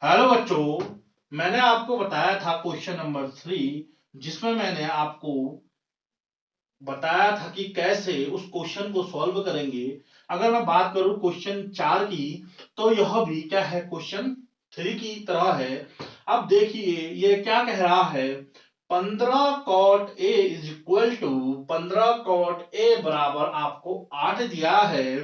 Hello बच्चों, मैंने आपको बताया था क्वेश्चन नंबर 3, जिसमें मैंने आपको बताया था कि कैसे उस क्वेश्चन को सॉल्व करेंगे। अगर मैं बात करूं क्वेश्चन 4 की, तो यह भी क्या है, क्वेश्चन 3 की तरह है। अब देखिए ये क्या कह रहा है। 15 cot a बराबर आपको 8 दिया है।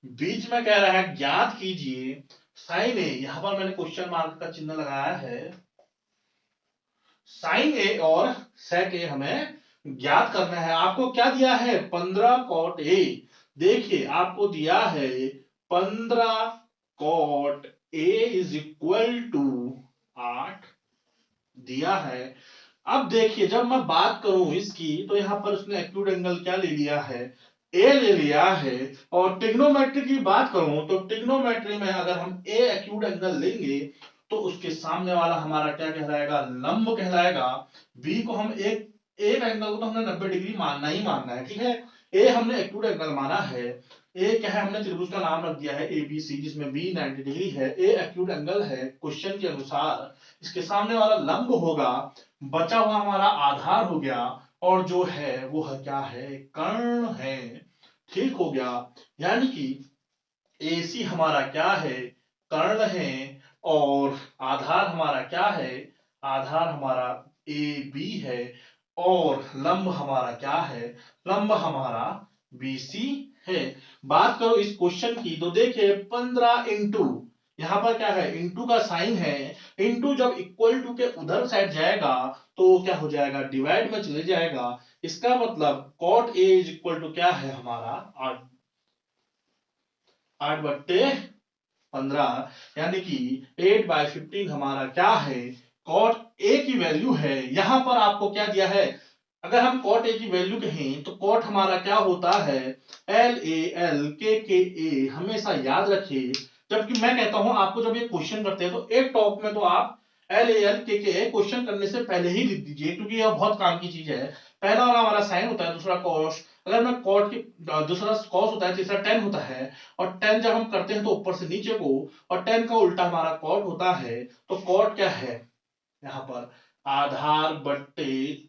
बीच में कह रहा है ज्ञात कीजिए साइन ए। यहां पर मैंने क्वेश्चन मार्क का चिन्ह लगाया है। साइन ए और सेक ए हमें ज्ञात करना है। आपको क्या दिया है, 15 cot a। देखिए आपको दिया है 15 cot a is equal to 8 दिया है। अब देखिए जब मैं बात करूं इसकी, तो यहां पर उसने एक्यूट एंगल क्या ले लिया है, ए ले लिया है। और ट्रिग्नोमेट्री की बात करूं तो ट्रिग्नोमेट्री में अगर हम ए एक्यूट एंगल लेंगे, तो उसके सामने वाला हमारा क्या कहलाएगा, लंब कहलाएगा। बी को हम एक एंगल को तो हमने 90 डिग्री मानना ही मानना है, ठीक है। ए हमने एक्यूट एंगल माना है। ए क्या है, हमने त्रिभुज का नाम रख दिया है एबीसी, जिसमें बी 90 डिग्री है, ए एक्यूट एंगल है क्वेश्चन के अनुसार। इसके सामने वाला लंब होगा, बचा हुआ हमारा आधार हो गया, और जो है वो है क्या है, कर्ण है। ठीक हो गया। यानी कि एसी हमारा क्या है, कर्ण है। और आधार हमारा क्या है, आधार हमारा ए बी है। और लंब हमारा क्या है, लंब हमारा बीसी है। बात करो इस क्वेश्चन की, तो देखिए 15 इंटू, यहां पर क्या है, इंटू का साइन है। इंटू जब इक्वल टू के उधर साइड जाएगा, तो क्या हो जाएगा, डिवाइड में चले जाएगा। इसका मतलब cot A is equal to क्या है हमारा, 8/15। यानी कि 8/15 हमारा क्या है, कॉट ए की वैल्यू है। यहां पर आपको क्या दिया है, अगर हम कॉट ए की वैल्यू कहें तो कॉट हमारा क्या होता है, LAL KKA। हमेशा याद रखिए, जबकि मैं कहता हूं आपको जब ये क्वेश्चन करते हैं तो एक टॉप में तो आप LAL KKA क्वेश्चन करने से पहले ही लिख दीजिए, क्योंकि यह बहुत काम की चीज है। पहला वाला हमारा साइन होता है, दूसरा कॉस। अगर मैं कॉट की, दूसरा कॉस होता है, तीसरा टेन होता है। और टेन जब हम करते हैं तो ऊपर से नीचे को, और टेन का उल्टा हमारा कॉट होता है। तो कॉट क्या है, यहाँ पर आधार बट्टे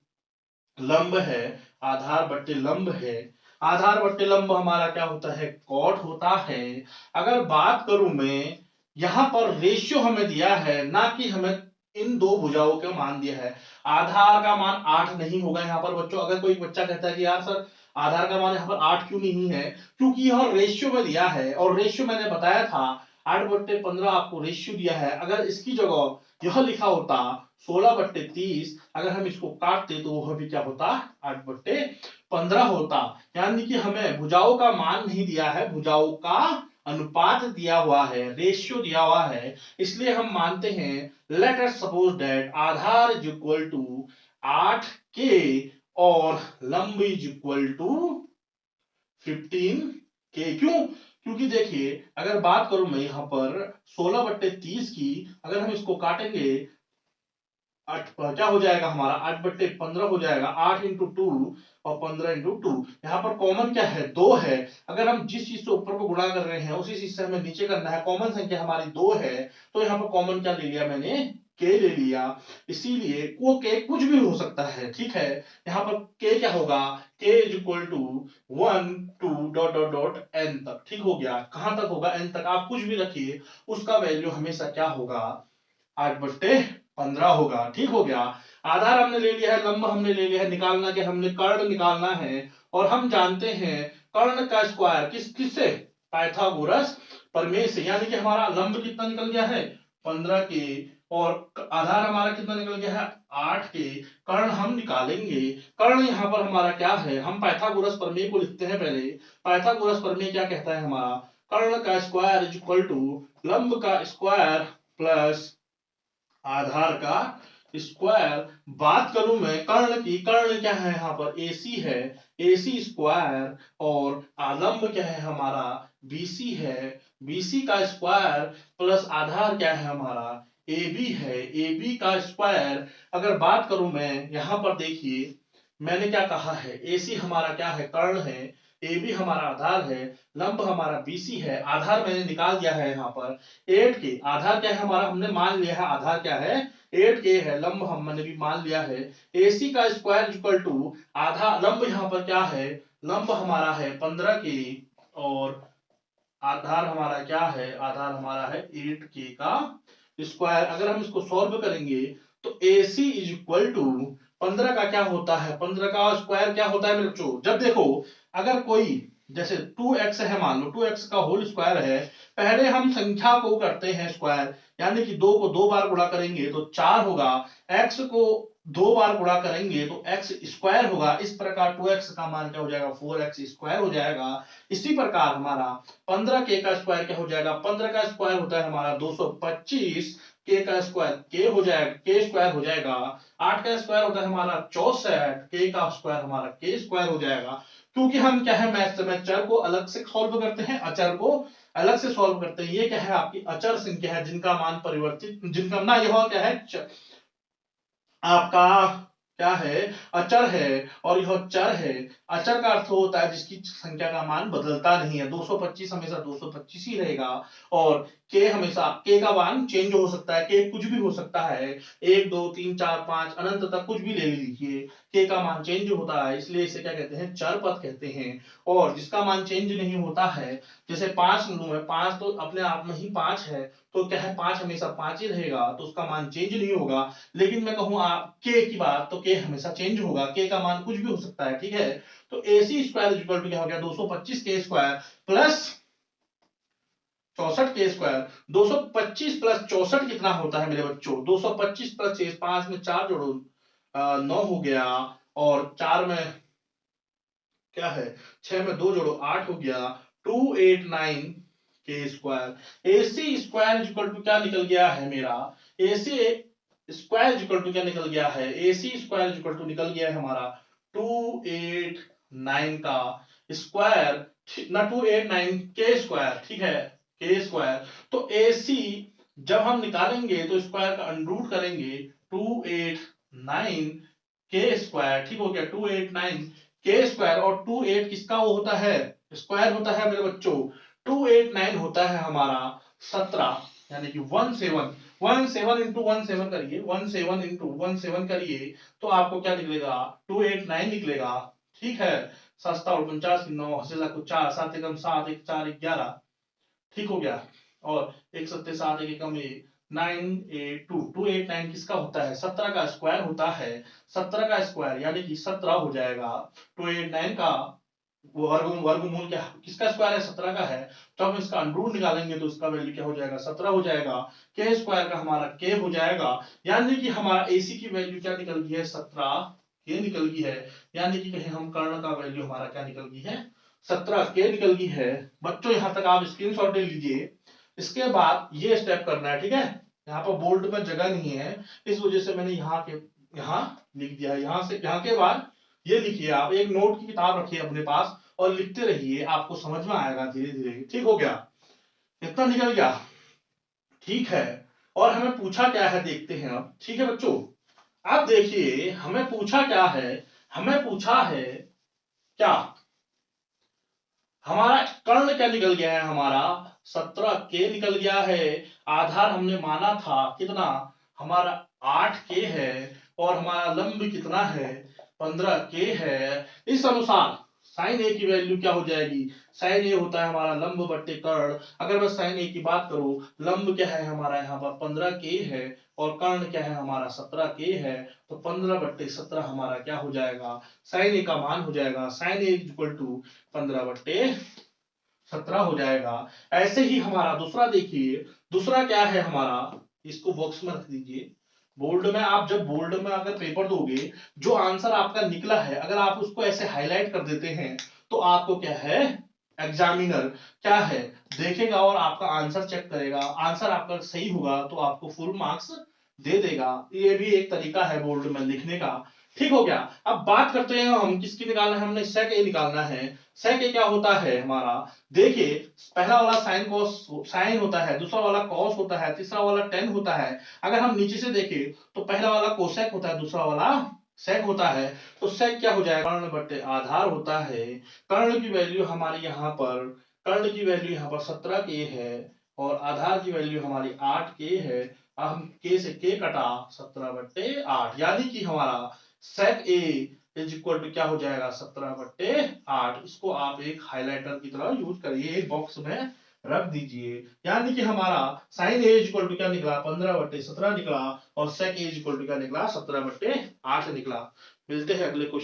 लंब है। आधार बट्टे लंब है। आधार बट्टे लंब हमारा क्या होता है, कॉट होता है। अगर बात करूं मैं, यहां पर रेशियो हमें दिया है, ना कि हमें इन दो भुजाओं का मान दिया है। आधार का मान 8 नहीं होगा यहाँ पर बच्चों। अगर कोई बच्चा कहता है कि यार सर आधार का मान यहाँ पर 8 क्यों नहीं है, क्योंकि यह रेशियो में दिया है। और रेशियो मैंने बताया था 8/15 आपको रेशियो दिया है। अगर इसकी जगह यह लिखा होता 16/30, अगर हम इसको काटते तो वह भी क्या होता, 8/15 होता। यानी कि हमें भुजाओं का मान नहीं दिया है, भुजाओं का अनुपात दिया हुआ है, रेशियो दिया हुआ है। इसलिए हम मानते हैं, लेट अस सपोज दैट आधार इज इक्वल टू 8K और लंब इज इक्वल टू 15K। क्यों, क्योंकि देखिए अगर बात करूं मैं यहां पर 16/30 की, अगर हम इसको काटेंगे, क्या हो जाएगा हमारा, 8/15 हो जाएगा। 8 × 2 और 15 × 2। यहाँ पर कॉमन क्या है, 2 है। अगर हम जिस चीज से ऊपर को गुणा कर रहे हैं उसी चीज से हमें नीचे करना है। कॉमन संख्या हमारी 2 है, तो यहाँ पर कॉमन क्या ले लिया मैंने, के ले लिया। इसीलिए वो के कुछ भी हो सकता है, ठीक है। यहाँ पर के क्या होगा, K is equal to 1 2 dot dot dot N तक। ठीक हो गया, कहां तक होगा, एन तक। आप कुछ भी रखिए, उसका वैल्यू हमेशा क्या होगा, 8/15 होगा। ठीक हो गया। आधार हमने ले लिया है, लंब हमने ले लिया है, निकालना क्या, हमने कर्ण निकालना है। और हम जानते हैं कर्ण का स्क्वायर किससे, पाइथागोरस प्रमेय से। यानी कि हमारा लंब कितना निकल गया है, 15K। और आधार हमारा कितना निकल गया है, 8K। कर्ण हम निकालेंगे। कर्ण यहाँ पर हमारा क्या है, हम पाइथागोरस प्रमेय को लिखते हैं पहले। पाइथागोरस प्रमेय क्या कहता है हमारा, कर्ण का स्क्वायर इज इक्वल टू लंब का स्क्वायर प्लस आधार का स्क्वायर। बात करूं मैं कर्ण की, कर्ण क्या है यहाँ पर, एसी है, एसी स्क्वायर। और आलम्ब क्या है हमारा, बीसी है, बीसी का स्क्वायर प्लस आधार क्या है हमारा, एबी है, एबी का स्क्वायर। अगर बात करूं मैं यहाँ पर देखिए, मैंने क्या कहा है, एसी हमारा क्या है, कर्ण है। ए बी हमारा आधार है, लंब हमारा BC है, आधार मैंने निकाल दिया है यहाँ पर 8K। आधार क्या है हमारा, हमने मान लिया है आधार क्या है 8K है, लंब हमने भी मान लिया है AC का स्क्वायर इक्वल टू आधा, लंब यहाँ पर क्या है, लंब हमारा है 15K और आधार हमारा क्या है, आधार हमारा है 8K का स्क्वायर। अगर हम इसको सॉल्व करेंगे तो AC इज इक्वल टू 15 का क्या होता है, 15 का स्क्वायर क्या होता है मेरे बच्चों। जब देखो अगर कोई जैसे 2x है, मान लो 2x का होल स्क्वायर है, पहले हम संख्या को करते हैं स्क्वायर, यानी कि 2 को 2 बार गुणा करेंगे तो 4 होगा, x को 2 बार गुणा करेंगे तो x स्क्वायर होगा। इस प्रकार 2x का मान क्या हो जाएगा 4x स्क्वायर हो जाएगा। इसी प्रकार हमारा 15K का स्क्वायर क्या हो जाएगा, 15 का स्क्वायर होता है हमारा 225, K का स्क्वायर K हो जाएगा, K स्क्वायर हो जाएगा। 8 का स्क्वायर होता है हमारा 64, K का स्क्वायर हमारा K स्क्वायर हो जाएगा। क्योंकि हम क्या है मैथ में चर को अलग से सॉल्व करते हैं, अचर को अलग से सॉल्व करते हैं। ये क्या है आपकी अचर संख्या है जिनका मान परिवर्तित, जिनका ना यह क्या है आपका क्या है अचर है और यह चर है। अचर का अर्थ होता है जिसकी संख्या का मान बदलता नहीं है। 225 हमेशा 225 ही रहेगा और के हमेशा के का मान चेंज हो सकता है, के कुछ भी हो सकता है, 1 2 3 4 5 अनंत तक कुछ भी ले लीजिए, के का मान चेंज होता है, इसलिए इसे क्या कहते हैं चर पद कहते हैं। और जिसका मान चेंज नहीं होता है, जैसे 5 लूं मैं, 5 तो अपने आप में ही 5 है, तो क्या है 5 हमेशा 5 ही रहेगा, तो उसका मान चेंज नहीं होगा। लेकिन मैं कहूं आप के की बात, तो के हमेशा चेंज होगा, के का मान कुछ भी हो सकता है, ठीक है। तो AC स्क्वायर इक्वल टू क्या हो गया 225 के स्क्वायर प्लस 64 के स्क्वायर। 225 प्लस 64 कितना होता है मेरे बच्चों, 225 प्लस 6, 5 में 4 जोड़ो 9 हो गया, और 4 में क्या है 6 में 2 जोड़ो 8 हो गया, 289 के square. AC square equal to क्या निकल गया है मेरा, AC स्क्वायर इक्वल टू क्या निकल गया है, AC स्क्वायर इक्वल टू निकल गया है हमारा 289 का स्क्वायर ना, 289 के स्क्वायर, ठीक है के स्क्वायर। तो AC जब हम निकालेंगे तो स्क्वायर का अंडरूट करेंगे 289 के स्क्वायर, ठीक हो गया 289 के स्क्वायर। और 28 किसका वो होता है स्क्वायर होता है मेरे बच्चों, 289 होता है हमारा 17, यानी कि 17 इंटू 17 करिए, 17 इंटू 17 करिए तो आपको क्या निकलेगा 289 निकलेगा, ठीक है। 7 और 49 9 हसेला को 4, 7 एकम 7 1 4 11, ठीक हो गया। और 1 7 7 1 एकम 982, 289 किसका होता है 17 का स्क्वायर होता है, 17 का स्क्वायर यानी कि 17 हो जाएगा। 289 का वर्गमूल क्या किसका स्क्वायर है 17 का है, तो हम इसका अंडरूट निकालेंगे तो उसका वैल्यू क्या हो जाएगा 17 हो जाएगा। के स्क्वायर का हमारा के हो जाएगा, यानी कि हमारा AC की वैल्यू क्या निकल गई है 17 के निकल गई है, यानी कि कहीं हम कर्ण का वैल्यू हमारा क्या निकल गई है 17 के निकल गई है। बच्चों यहां तक आप स्क्रीनशॉट ले लीजिए। इसके बाद ये स्टेप करना है, ठीक है। यहाँ पर बोल्ड में जगह नहीं है, इस वजह से मैंने यहाँ लिख दिया है। यहाँ से यहाँ के बाद ये लिखिए, आप एक नोट की किताब रखिए अपने पास और लिखते रहिए, आपको समझ में आएगा धीरे धीरे, ठीक हो गया, इतना निकल गया, ठीक है। और हमें पूछा क्या है देखते हैं अब, ठीक है बच्चों। आप देखिए हमें पूछा क्या है, हमें पूछा है क्या, हमारा कर्ण क्या निकल गया है हमारा 17 के निकल गया है। आधार हमने माना था कितना हमारा 8 के है, और हमारा लंब कितना है 15 के है। इस अनुसार साइन ए की वैल्यू क्या हो जाएगी, साइन ए होता है हमारा लंब बट्टे कर्ण। अगर मैं साइन ए की बात करूं, लंब क्या है हमारा यहाँ पर 15 के है और कर्ण क्या है हमारा 17 के है, तो 15/17 हमारा क्या हो जाएगा साइन ए का मान हो जाएगा, साइन ए इक्वल टू 15/17 हो जाएगा। ऐसे ही हमारा दूसरा देखिए, दूसरा क्या है हमारा, इसको बॉक्स में रख दीजिए। बोल्ड में आप जब बोल्ड में अगर पेपर दोगे, जो आंसर आपका निकला है अगर आप उसको ऐसे हाईलाइट कर देते हैं तो आपको क्या है एग्जामिनर क्या है देखेगा और आपका आंसर चेक करेगा। आंसर आपका सही होगा तो आपको फुल मार्क्स दे देगा। ये भी एक तरीका है बोल्ड में लिखने का, ठीक हो गया। अब बात करते हैं हम किसकी निकालना है, हमने सेक ए निकालना है। सेक ए क्या होता है हमारा, देखिए पहला वाला साइन कॉस साइन होता है, दूसरा वाला कॉस होता है, तीसरा वाला टेन होता है। अगर हम नीचे से देखें तो पहला वाला कोसेक होता है, दूसरा वाला सेक होता है, तो सेक क्या हो जाएगा, कर्ण बटे आधार होता है। कर्ण की वैल्यू हमारी यहाँ पर, कर्ण की वैल्यू यहाँ पर 17 के है और आधार की वैल्यू हमारी 8 के है। अब हम के से के कटा 17/8, यानी कि हमारा सेक ए इज इक्वल टू क्या हो जाएगा 17/8। इसको आप एक हाइलाइटर की तरह यूज करिए, एक बॉक्स में रख दीजिए। यानी कि हमारा sine A is equal to क्या निकला 15/17 निकला और sec A is equal to क्या निकला 17/8 निकला। मिलते हैं अगले क्वेश्चन।